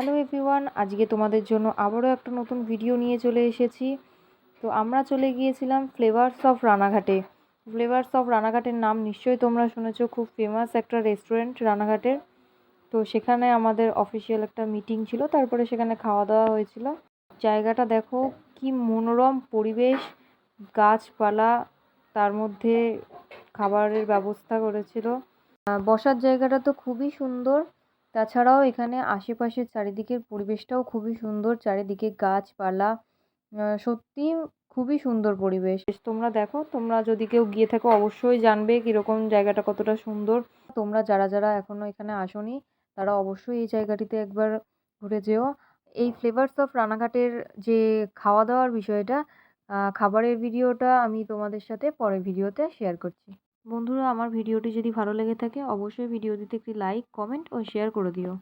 Hello everyone, আজকে তোমাদের জন্য আবারও একটা নতুন ভিডিও নিয়ে চলে এসেছি। তো আমরা চলে গিয়েছিলাম ফ্লেভার্স অফ রানাঘাটে। ফ্লেভার্স অফ রানাঘাটের নাম নিশ্চয়ই তোমরা শুনেছো, খুব ফেমাস একটা রেস্টুরেন্ট রানাঘাটের। তো সেখানে আমাদের অফিসিয়াল একটা মিটিং ছিল, তারপরে সেখানে খাওয়া দাওয়া হয়েছিল। জায়গাটা দেখো, কি মনোরম পরিবেশ, গাছপালা, তার মধ্যে খাবারের ব্যবস্থা করেছিল। বসার জায়গাটা তো খুবই সুন্দর। তাছাড়াও এখানে আশেপাশের চারিদিকের পরিবেশটাও খুবই সুন্দর, চারিদিকে গাছপালা, সত্যিই খুবই সুন্দর পরিবেশ। তোমরা দেখো, তোমরা যদি কেউ গিয়ে থাকো অবশ্যই জানবে কীরকম জায়গাটা কতটা সুন্দর। তোমরা যারা যারা এখনও এখানে আসোনি তারা অবশ্যই এই জায়গাটিতে একবার ঘুরে যেও। এই ফ্লেভার্স অফ রানাঘাটের যে খাওয়া দাওয়ার বিষয়টা, খাবারের ভিডিওটা আমি তোমাদের সাথে পরের ভিডিওতে শেয়ার করছি। বন্ধুরা, আমার ভিডিওটি যদি ভালো লেগে থাকে অবশ্যই ভিডিওটিতে একটি লাইক, কমেন্ট ও শেয়ার করে দিও।